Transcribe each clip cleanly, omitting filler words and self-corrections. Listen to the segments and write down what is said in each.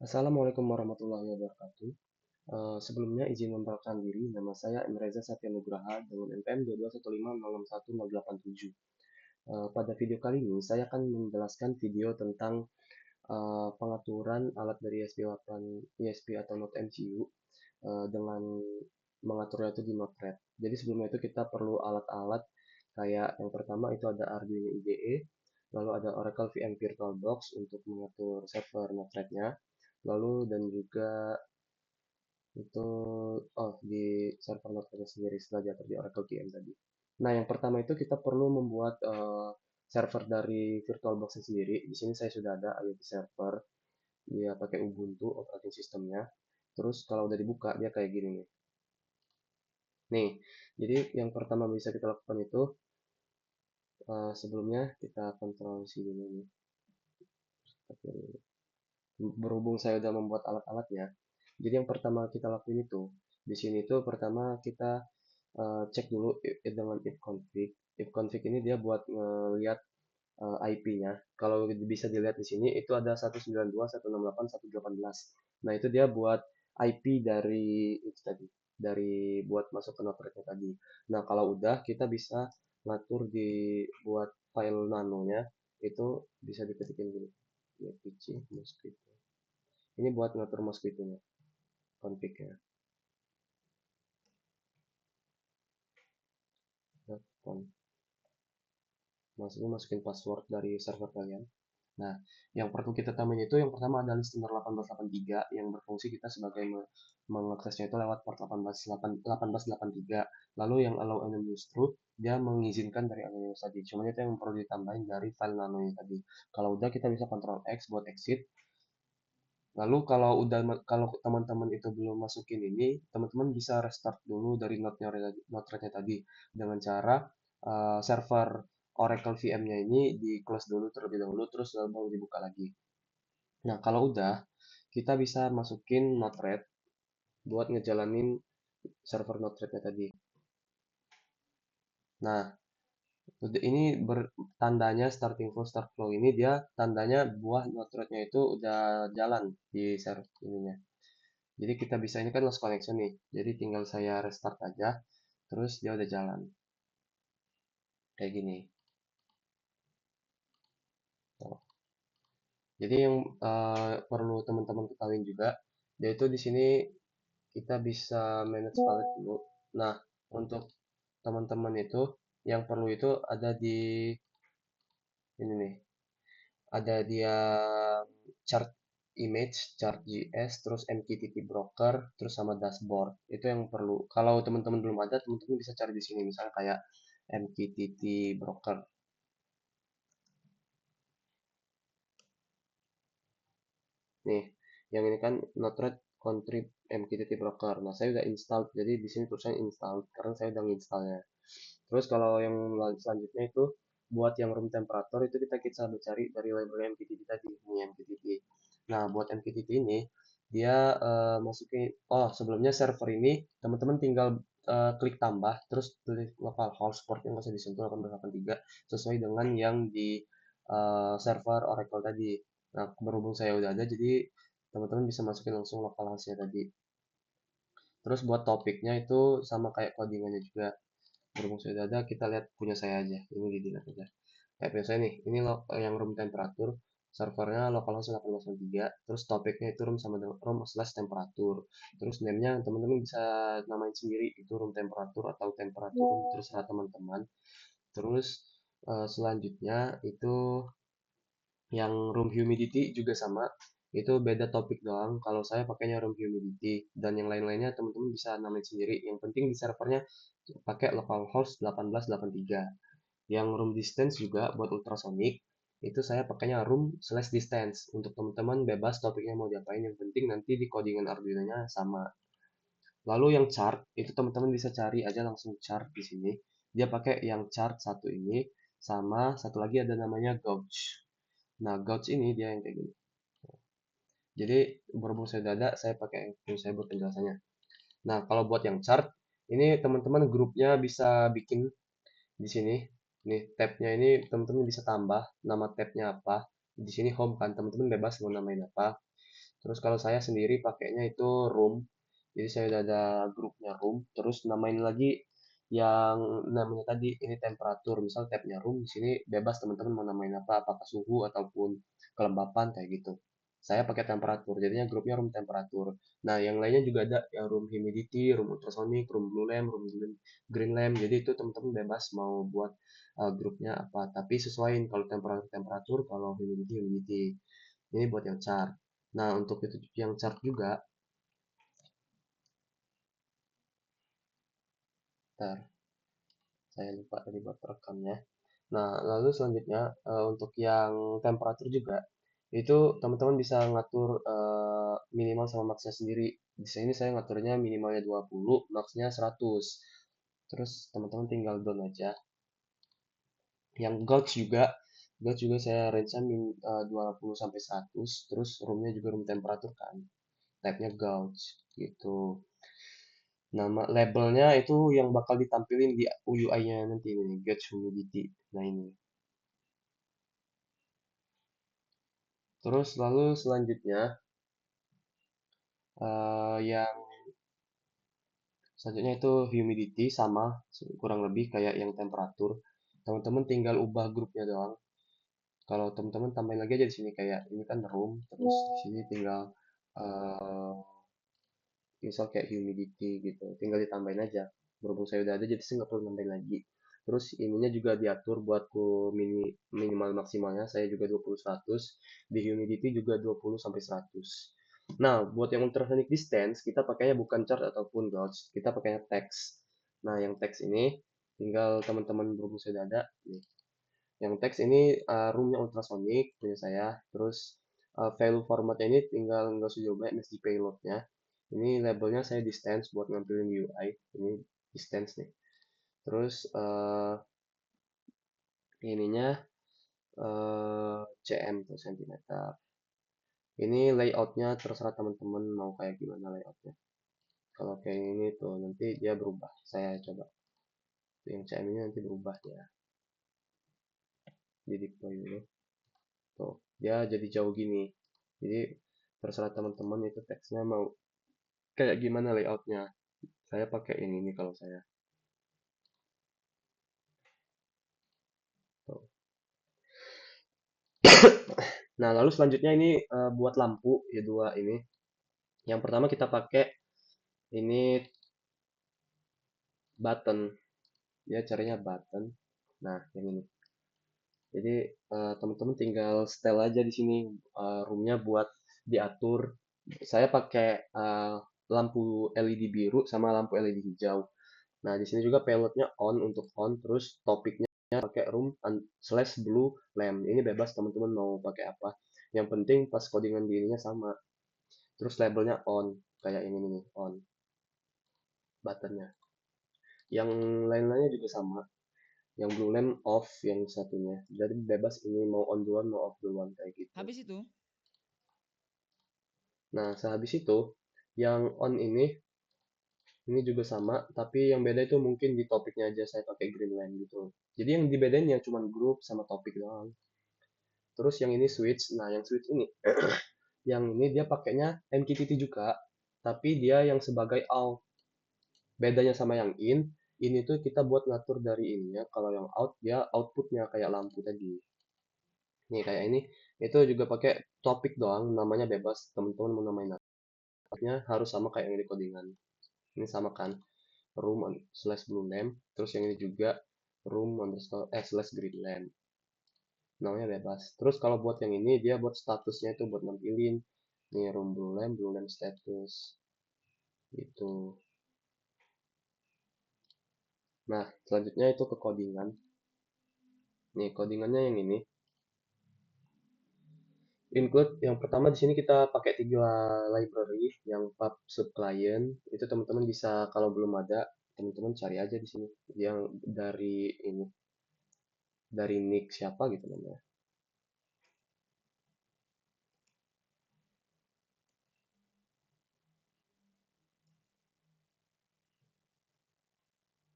Assalamualaikum warahmatullahi wabarakatuh. Sebelumnya izin memperkenalkan diri, nama saya Emreza Satya Nugraha dengan NPM 221506087. Pada video kali ini, saya akan menjelaskan video tentang pengaturan alat dari ESP atau Node MCU dengan mengaturnya itu di Node-RED. Jadi sebelumnya itu kita perlu alat-alat kayak yang pertama itu ada Arduino IDE, lalu ada Oracle VM VirtualBox untuk mengatur server Node-RED-nya, lalu dan juga itu di server Node sendiri setelah diatur di Oracle VM tadi. Nah, yang pertama itu kita perlu membuat server dari VirtualBox sendiri. Di sini saya sudah ada IoT server, dia pakai Ubuntu operating sistemnya. Terus kalau udah dibuka dia kayak gini nih. Nih, jadi yang pertama bisa kita lakukan itu sebelumnya kita kontrol C dulu nih. Berhubung saya udah membuat alat-alatnya, jadi yang pertama kita lakuin itu di sini tuh pertama kita cek dulu dengan if config. If config ini dia buat ngelihat IP-nya. Kalau bisa dilihat di sini itu ada 192.168.118. Nah, itu dia buat IP dari itu tadi, dari buat masuk ke node-nya tadi. Nah, kalau udah kita bisa ngatur di buat file nanonya itu bisa diketikin dulu. Ya, PC mosquito. Ini buat ngatur mosquito-nya, config-nya. Masukin password dari server kalian. Nah, yang perlu kita tambahin itu yang pertama ada listener 1883 yang berfungsi kita sebagai mengaksesnya itu lewat port 1883. Lalu yang allow anonymous root dia mengizinkan dari anonymous tadi. Cuma itu yang perlu ditambahin dari file nano tadi. Kalau udah kita bisa control X buat exit. Lalu kalau teman-teman itu belum masukin ini, teman-teman bisa restart dulu dari node-nya tadi dengan cara server Oracle VM-nya ini di close dulu terlebih dahulu terus baru dibuka lagi. Nah, kalau udah kita bisa masukin Node-RED buat ngejalanin server Node-RED-nya tadi. Nah, ini tandanya starting flow start flow ini dia tandanya buah Node-RED-nya itu udah jalan di server ininya. Jadi kita bisa ini kan lost connection nih. Jadi tinggal saya restart aja, terus dia udah jalan kayak gini. Tuh. Jadi yang perlu teman-teman ketahui juga, yaitu di sini kita bisa manage palette dulu. Nah, untuk teman-teman itu yang perlu itu ada di ini nih, ada dia chart image, chart JS, terus MQTT broker, terus sama dashboard. Itu yang perlu. Kalau teman-teman belum ada, teman-teman bisa cari di sini misalnya kayak MQTT broker. Nih, yang ini kan Node-RED Contrib MQTT broker. Nah, saya udah install, jadi di sini tulisannya install karena saya udah nginstalnya. Terus kalau yang selanjutnya itu buat yang room temperature itu kita bisa cari dari library MQTT tadi, ini MQTT. Nah, buat MQTT ini dia masukin sebelumnya server ini teman-teman tinggal klik tambah terus tulis localhost portnya nggak usah disentuh 1883 sesuai dengan yang di server Oracle tadi. Nah, berhubung saya udah ada jadi teman-teman bisa masukin langsung localhost-nya tadi. Terus buat topiknya itu sama kayak codingannya juga. Berhubung sudah ada, kita lihat punya saya aja. Ini dilihat aja. Kayak punya saya nih, ini yang room temperature, servernya localhost 803, terus topiknya itu room sama dengan room slash temperature. Terus name-nya teman-teman bisa namain sendiri, itu room temperature atau temperature room, terserah teman-teman. Terus selanjutnya itu yang room humidity juga sama, itu beda topik doang. Kalau saya pakainya room humidity dan yang lain-lainnya teman-teman bisa namain sendiri. Yang penting di servernya pakai localhost 1883. Yang room distance juga buat ultrasonic itu saya pakainya room slash distance. Untuk teman-teman bebas topiknya mau diapain, yang penting nanti di codingan Arduino-nya sama. Lalu yang chart itu teman-teman bisa cari aja langsung chart di sini. Dia pakai yang chart satu ini sama satu lagi ada namanya gauge. Nah, gauge ini dia yang kayak gini. Jadi berhubung saya dada, saya pakai yang saya buat penjelasannya. Nah, kalau buat yang chart, ini teman-teman grupnya bisa bikin di sini. Nih, tabnya ini teman-teman bisa tambah nama tabnya apa. Di sini home kan, teman-teman bebas mau namain apa. Terus kalau saya sendiri pakainya itu room. Jadi saya udah ada grupnya room. Terus namain lagi yang namanya tadi ini temperatur. Misal tabnya room di sini bebas teman-teman mau namain apa, apakah suhu ataupun kelembapan kayak gitu. Saya pakai temperatur, jadinya grupnya room temperatur. Nah, yang lainnya juga ada yang room humidity, room ultrasonic, room blue lamp, room green lamp. Jadi itu teman-teman bebas mau buat grupnya apa. Tapi sesuaiin kalau temperatur temperatur, kalau humidity humidity. Ini buat yang chart. Nah, untuk itu yang chart juga, ntar saya lupa tadi buat rekamnya. Nah, lalu selanjutnya untuk yang temperatur juga, itu teman-teman bisa ngatur minimal sama maksnya sendiri. Di sini saya ngaturnya minimalnya 20, maksnya 100. Terus teman-teman tinggal down aja. Yang gauge juga saya range-nya 20 sampai 100, terus roomnya juga room temperatur kan. Type-nya gauge gitu. Nama labelnya itu yang bakal ditampilin di UI-nya nanti ini, gauge humidity. Nah ini. Terus lalu selanjutnya yang selanjutnya itu humidity sama kurang lebih kayak yang temperatur. Teman-teman tinggal ubah grupnya doang. Kalau teman-teman tambahin lagi aja di sini kayak ini kan room, terus di sini tinggal eh, misal kayak humidity gitu, tinggal ditambahin aja. Berhubung saya udah ada jadi saya nggak perlu nambahin lagi. Terus ininya juga diatur buat minimal maksimalnya saya juga 20 100, di humidity juga 20 sampai 100. Nah, buat yang ultrasonic distance kita pakainya bukan chart ataupun gauge, kita pakainya teks. Nah, yang teks ini tinggal teman-teman berhubung saya udah ada nih. Yang teks ini roomnya ultrasonic punya saya. Terus file formatnya ini tinggal nggak usah jauh banyak MSG payloadnya. Ini labelnya saya distance buat ngampilin UI. Ini distance nih. Terus ininya cm tuh cm. Ini layoutnya terserah teman-teman mau kayak gimana layoutnya. Kalau kayak ini tuh nanti dia berubah. Saya coba. Yang cm ini nanti berubah ya. Di deploy dulu. Tuh, dia jadi jauh gini. Jadi terserah teman-teman itu teksnya mau kayak gimana layoutnya. Saya pakai ini nih kalau saya. Tuh. Nah, lalu selanjutnya ini buat lampu ya dua ini. Yang pertama kita pakai ini button. Dia caranya button. Nah, yang ini. Jadi teman-teman tinggal setel aja di sini roomnya buat diatur. Saya pakai lampu LED biru sama lampu LED hijau. Nah, di sini juga pelotnya on untuk on, terus topiknya pakai room slash blue lamp. Ini bebas teman-teman mau pakai apa. Yang penting pas codingan di ininya sama. Terus labelnya on, kayak ini nih, on buttonnya. Yang lain-lainnya juga sama. Yang blue lamp off yang satunya. Jadi bebas ini mau on duluan mau off duluan kayak gitu. Habis itu, Nah, sehabis itu yang on ini juga sama, tapi yang beda itu mungkin di topiknya aja saya pakai green lamp gitu. Jadi yang dibedain ya cuma grup sama topik doang. Terus yang ini switch. Nah, yang switch ini, yang ini dia pakainya MQTT juga, tapi dia yang sebagai out. Bedanya sama yang in itu kita buat ngatur dari ininya. Kalau yang out dia outputnya kayak lampu tadi. Nih kayak ini, itu juga pakai topik doang, namanya bebas. Teman-teman mau namain namanya harus sama kayak yang di codingan. Ini sama kan, room slash blue lamp. Terus yang ini juga room underscore slash green lamp. Namanya bebas. Terus kalau buat yang ini dia buat statusnya itu buat nampilin nih room blue lamp status gitu. Nah, selanjutnya itu ke codingan. Nih, codingannya yang ini. Include yang pertama di sini kita pakai tiga library yang pub sub client. Itu teman-teman bisa kalau belum ada, teman-teman cari aja di sini yang dari ini dari nick siapa gitu namanya.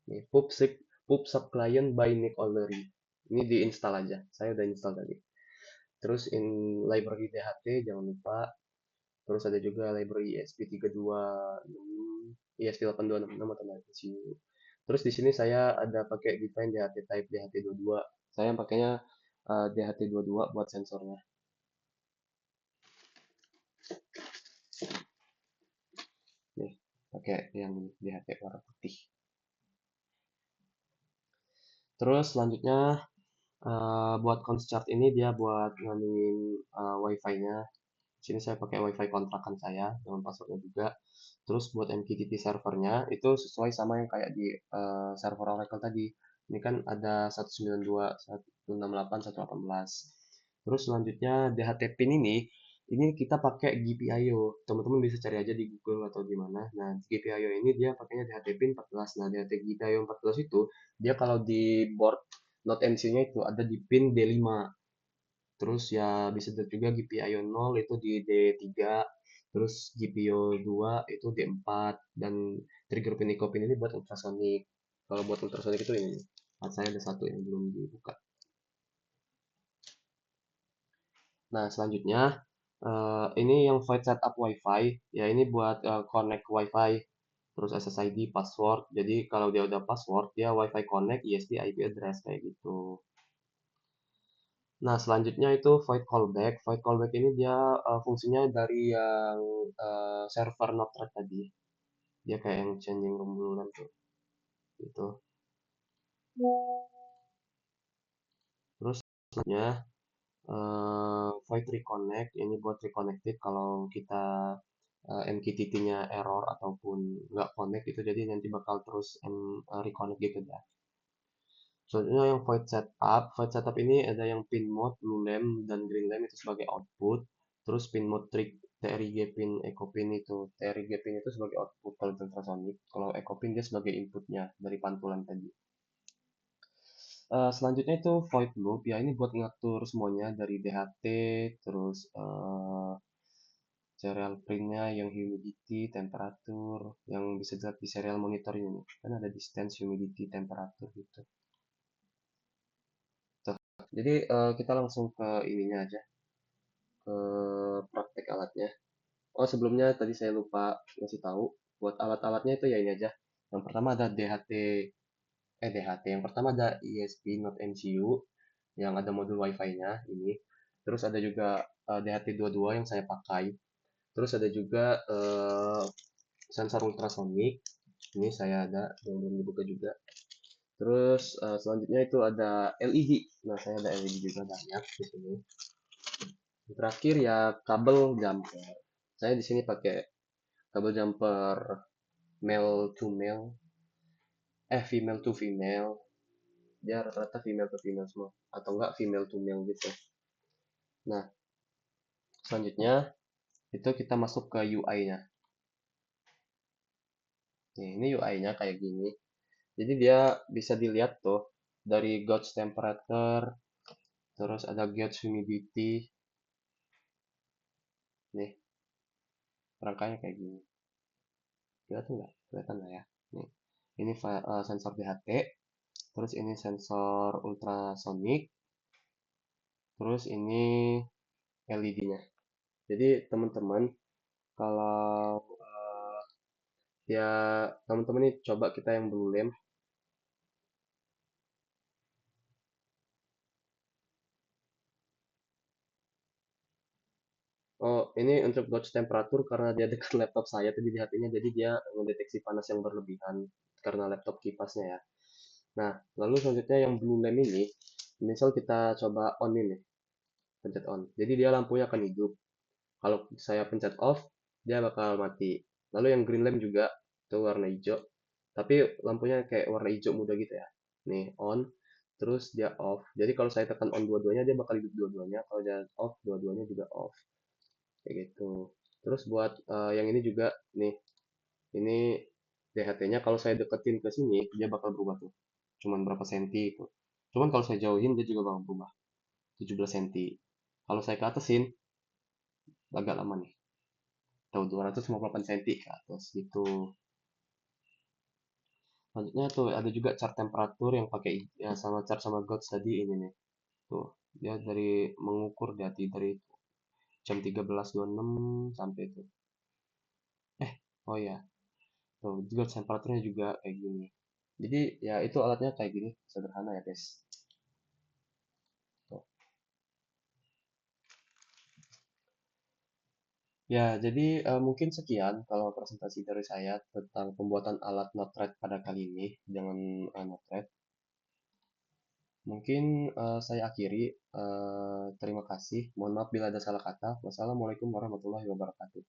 Nih, pub sub client by Nick Olery. Ini diinstal aja. Saya udah install tadi. Terus in library DHT jangan lupa. Terus ada juga library ESP3266, ESP8266 atau MCU. Terus di sini saya ada pakai define DHT type DHT22. Saya pakainya DHT22 buat sensornya. Nih, pakai yang DHT warna putih. Terus selanjutnya buat Constart ini dia buat nganuin wifi-nya. Sini saya pakai wifi kontrakan saya dengan passwordnya juga. Terus buat MQTT servernya itu sesuai sama yang kayak di server Oracle tadi. Ini kan ada 192, 168, 118. Terus selanjutnya DHT pin ini kita pakai GPIO. Teman-teman bisa cari aja di Google atau di mana. Nah, GPIO ini dia pakainya DHT pin 14. Nah, DHT GPIO 14 itu dia kalau di board Node MC-nya itu ada di pin D5. Terus ya bisa dilihat juga GPIO 0 itu di D3, terus GPIO 2 itu D4, dan trigger pin Ecopin ini buat ultrasonic. Kalau buat ultrasonic itu ini, saya ada satu yang belum dibuka. Nah, selanjutnya ini yang void setup WiFi, ya ini buat connect WiFi, terus SSID, password. Jadi kalau dia udah password, dia WiFi connect, ISP, IP address kayak gitu. Nah, selanjutnya itu void callback. Void callback ini dia fungsinya dari yang server Node-RED tadi. Dia kayak yang changing room dulu tuh. Gitu. Terus selanjutnya void reconnect. Ini buat reconnected kalau kita MQTT-nya error ataupun nggak connect itu, jadi nanti bakal terus reconnect gitu ya. Selanjutnya yang void setup. Void setup ini ada yang pin mode, blue lamp, dan green lamp itu sebagai output. Terus pin mode trick, TRIG pin, echo pin itu. TRIG pin itu sebagai output kalau di ultrasonic. Kalau echo pin dia sebagai inputnya dari pantulan tadi. Selanjutnya itu void loop. Ya ini buat ngatur semuanya dari DHT, terus serial printnya, yang humidity, temperatur, yang bisa dilihat di serial monitor ini. Kan ada distance, humidity, temperatur gitu. Jadi kita langsung ke ininya aja, ke praktek alatnya. Oh, sebelumnya tadi saya lupa ngasih tahu buat alat-alatnya itu ya ini aja. Yang pertama ada DHT. Yang pertama ada ESP Node MCU yang ada modul WiFi-nya ini. Terus ada juga DHT22 yang saya pakai. Terus ada juga sensor ultrasonic. Ini saya ada yang belum dibuka juga. Terus selanjutnya itu ada LED. Nah, saya ada LED juga banyak di sini. Terakhir ya kabel jumper. Saya di sini pakai kabel jumper male to male, female to female. Dia rata-rata female to female semua, atau enggak female to male gitu. Nah, selanjutnya itu kita masuk ke UI-nya. Nih, ini UI-nya kayak gini. Jadi dia bisa dilihat tuh dari gauge temperature, terus ada gauge humidity. Nih, rangkanya kayak gini. Kelihatan nggak? Kelihatan nggak ya? Nih, ini sensor DHT, terus ini sensor ultrasonic, terus ini LED-nya. Jadi teman-teman kalau ya teman-teman ini coba kita yang blue lamp. Oh, ini untuk gauge temperatur karena dia dekat laptop saya tadi di hatinya, jadi dia mendeteksi panas yang berlebihan karena laptop kipasnya ya. Nah, lalu selanjutnya yang blue lamp ini, misal kita coba on ini, pencet on. Jadi dia lampunya akan hidup. Kalau saya pencet off, dia bakal mati. Lalu yang green lamp juga, itu warna hijau. Tapi lampunya kayak warna hijau muda gitu ya. Nih, on, terus dia off. Jadi kalau saya tekan on dua-duanya, dia bakal hidup dua-duanya. Kalau dia off, dua-duanya juga off. Kayak gitu. Terus buat yang ini juga, nih, ini DHT-nya kalau saya deketin ke sini, dia bakal berubah tuh. Cuman berapa senti itu. Cuman kalau saya jauhin, dia juga bakal berubah. 17 senti. Kalau saya ke atasin, agak lama nih. Tahu 258 cm ke atas gitu. Selanjutnya tuh ada juga chart temperatur yang pakai ya sama chart sama gauge tadi ini nih. Tuh, dia dari mengukur dari jam 13.26 sampai itu. Oh ya, tuh juga temperaturnya juga kayak gini. Jadi ya itu alatnya kayak gini, sederhana ya guys. Tuh. Ya, jadi mungkin sekian kalau presentasi dari saya tentang pembuatan alat notret pada kali ini dengan notret. Mungkin saya akhiri. Terima kasih. Mohon maaf bila ada salah kata. Wassalamualaikum warahmatullahi wabarakatuh.